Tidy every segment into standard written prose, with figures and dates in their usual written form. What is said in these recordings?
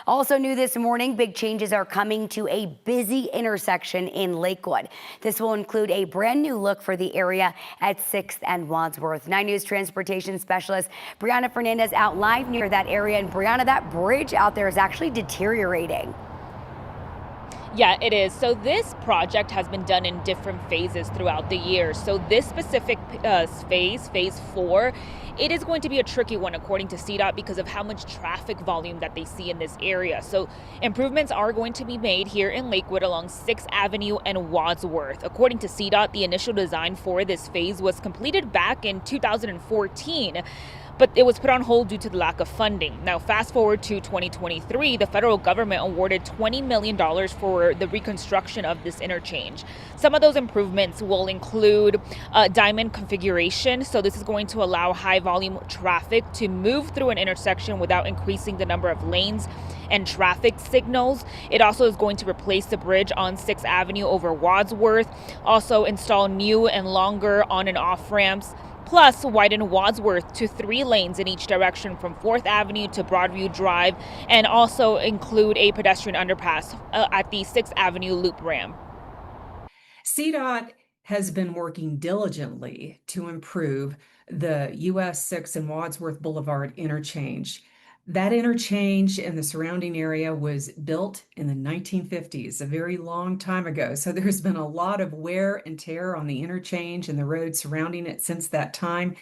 Also new this morning, big changes are coming to a busy intersection in Lakewood. This will include a brand new look for the area at 6th and Waddsworth. 9 News transportation specialist Brianna Fernandez out live near that area. And Brianna, that bridge out there is actually deteriorating. Yeah, it is. So this project has been done in different phases throughout the year. So this specific phase 4, it is going to be a tricky one according to CDOT because of how much traffic volume that they see in this area. So improvements are going to be made here in Lakewood along 6th Avenue and Waddsworth. According to CDOT, the initial design for this phase was completed back in 2014. But it was put on hold due to the lack of funding. Now, fast forward to 2023, the federal government awarded $20 million for the reconstruction of this interchange. Some of those improvements will include diamond configuration. So this is going to allow high volume traffic to move through an intersection without increasing the number of lanes and traffic signals. It also is going to replace the bridge on 6th Avenue over Waddsworth, also install new and longer on and off ramps, plus widen Waddsworth to 3 lanes in each direction from 4th Avenue to Broadview Drive, and also include a pedestrian underpass at the 6th Avenue loop ramp. CDOT has been working diligently to improve the US 6 and Waddsworth Boulevard interchange. That interchange in the surrounding area was built in the 1950s, a very long time ago. So there's been a lot of wear and tear on the interchange and the road surrounding it since that time.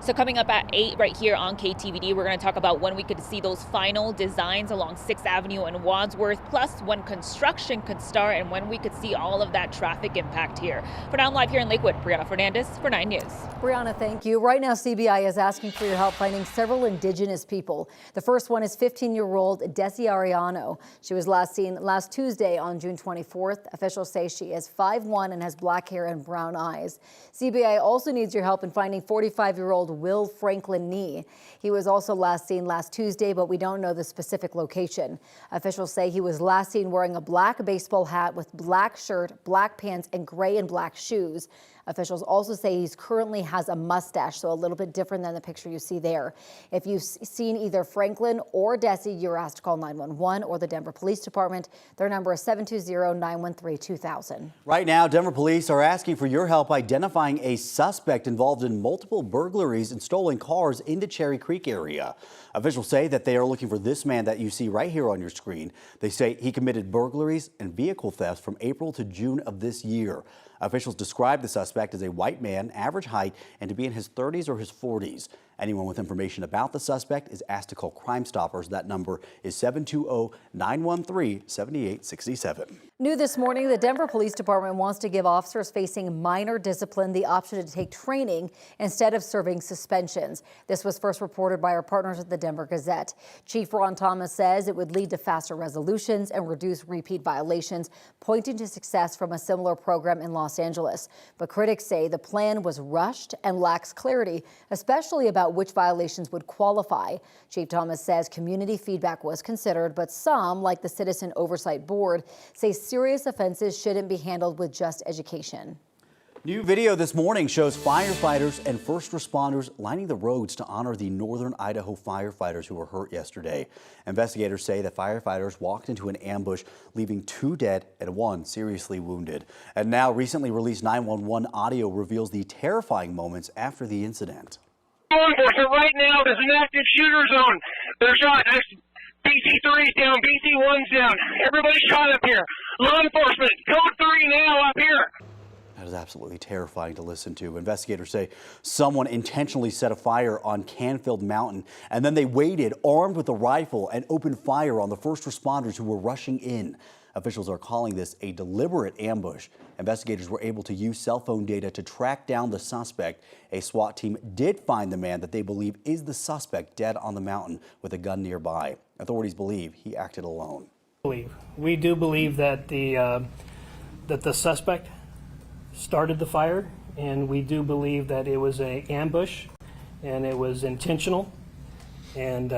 So coming up at 8 right here on KTVD, we're going to talk about when we could see those final designs along 6th Avenue and Waddsworth, plus when construction could start and when we could see all of that traffic impact here. For now, I'm live here in Lakewood. Brianna Fernandez for 9 News. Brianna, thank you. Right now, CBI is asking for your help finding several Indigenous people. The first one is 15-year-old Desi Ariano. She was last seen last Tuesday on June 24th. Officials say she is 5'1" and has black hair and brown eyes. CBI also needs your help in finding 45-year-old Will Franklin Nee. He was also last seen last Tuesday, but we don't know the specific location. Officials say he was last seen wearing a black baseball hat with black shirt, black pants, and gray and black shoes. Officials also say he currently has a mustache, so a little bit different than the picture you see there. If you've seen either Franklin or Desi, you're asked to call 911 or the Denver Police Department. Their number is 720-913-2000. Right now, Denver police are asking for your help identifying a suspect involved in multiple burglaries and stolen cars in the Cherry Creek area. Officials say that they are looking for this man that you see right here on your screen. They say he committed burglaries and vehicle thefts from April to June of this year. Officials describe the suspect as a white man, average height, and to be in his 30s or his 40s. Anyone with information about the suspect is asked to call Crime Stoppers. That number is 720-913-7867. New this morning, the Denver Police Department wants to give officers facing minor discipline the option to take training instead of serving suspensions. This was first reported by our partners at the Denver Gazette. Chief Ron Thomas says it would lead to faster resolutions and reduce repeat violations, pointing to success from a similar program in Los Angeles. But critics say the plan was rushed and lacks clarity, especially about which violations would qualify. Chief Thomas says community feedback was considered, but some, like the Citizen Oversight Board, say serious offenses shouldn't be handled with just education. New video this morning shows firefighters and first responders lining the roads to honor the northern Idaho firefighters who were hurt yesterday. Investigators say that firefighters walked into an ambush, leaving 2 dead and 1 seriously wounded. And now recently released 911 audio reveals the terrifying moments after the incident. Law enforcement right now, there's an active shooter zone. They're shot. BC3's down, BC1's down. Everybody's shot up here. Law enforcement, code 3 now up here. That is absolutely terrifying to listen to. Investigators say someone intentionally set a fire on Canfield Mountain, and then they waited armed with a rifle and opened fire on the first responders who were rushing in. Officials are calling this a deliberate ambush. Investigators were able to use cell phone data to track down the suspect. A SWAT team did find the man that they believe is the suspect dead on the mountain with a gun nearby. Authorities believe he acted alone. We do believe that the suspect started the fire, and we do believe that it was an ambush and it was intentional. And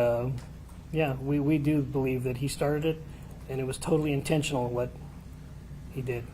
yeah, we do believe that he started it, and it was totally intentional what he did.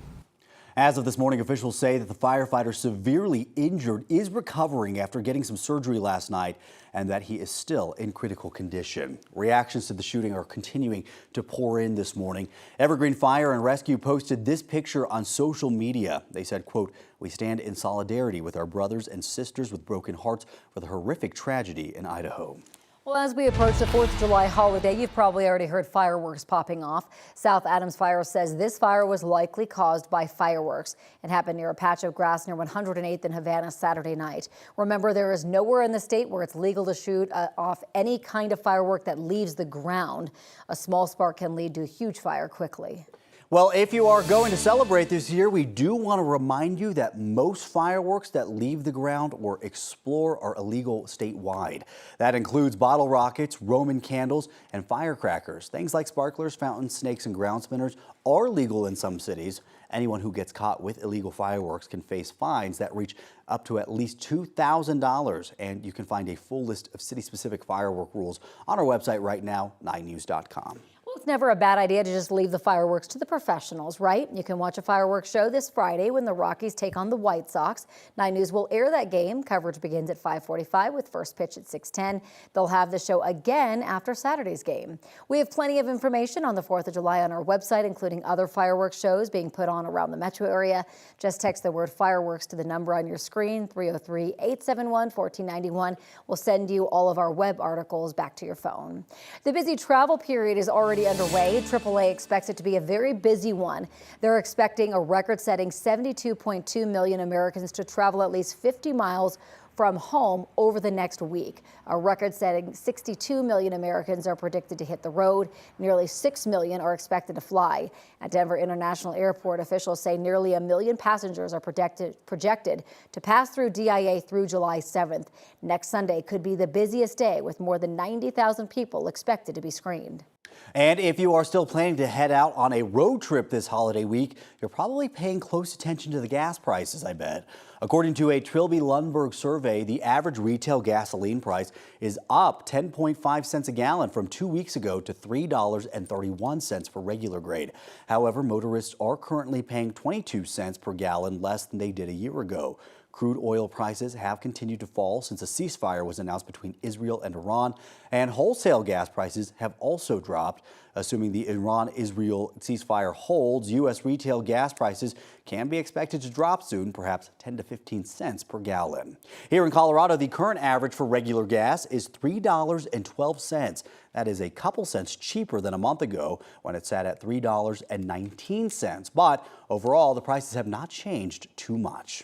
As of this morning, officials say that the firefighter severely injured is recovering after getting some surgery last night and that he is still in critical condition. Reactions to the shooting are continuing to pour in this morning. Evergreen Fire and Rescue posted this picture on social media. They said, quote, "We stand in solidarity with our brothers and sisters with broken hearts for the horrific tragedy in Idaho." Well, as we approach the 4th of July holiday, you've probably already heard fireworks popping off. South Adams Fire says this fire was likely caused by fireworks. It happened near a patch of grass near 108th and Havana Saturday night. Remember, there is nowhere in the state where it's legal to shoot off any kind of firework that leaves the ground. A small spark can lead to a huge fire quickly. Well, if you are going to celebrate this year, we do want to remind you that most fireworks that leave the ground or explore are illegal statewide. That includes bottle rockets, Roman candles, and firecrackers. Things like sparklers, fountains, snakes, and ground spinners are legal in some cities. Anyone who gets caught with illegal fireworks can face fines that reach up to at least $2,000. And you can find a full list of city-specific firework rules on our website right now, 9news.com. Well, it's never a bad idea to just leave the fireworks to the professionals, right? You can watch a fireworks show this Friday when the Rockies take on the White Sox. 9 News will air that game. Coverage begins at 5:45 with first pitch at 6:10. They'll have the show again after Saturday's game. We have plenty of information on the 4th of July on our website, including other fireworks shows being put on around the metro area. Just text the word fireworks to the number on your screen, 303-871-1491. We'll send you all of our web articles back to your phone. The busy travel period is already underway. AAA expects it to be a very busy one. They're expecting a record-setting 72.2 million Americans to travel at least 50 miles from home over the next week. A record-setting 62 million Americans are predicted to hit the road. Nearly 6 million are expected to fly. At Denver International Airport, officials say nearly 1 million passengers are projected to pass through DIA through July 7th. Next Sunday could be the busiest day, with more than 90,000 people expected to be screened. And if you are still planning to head out on a road trip this holiday week, you're probably paying close attention to the gas prices, I bet. According to a Trilby Lundberg survey, the average retail gasoline price is up 10.5 cents a gallon from 2 weeks ago to $3.31 for regular grade. However, motorists are currently paying 22 cents per gallon less than they did a year ago. Crude oil prices have continued to fall since a ceasefire was announced between Israel and Iran, and wholesale gas prices have also dropped. Assuming the Iran-Israel ceasefire holds, U.S. retail gas prices can be expected to drop soon, perhaps 10 to 15 cents per gallon. Here in Colorado, the current average for regular gas is $3.12. That is a couple cents cheaper than a month ago when it sat at $3.19. But overall, the prices have not changed too much.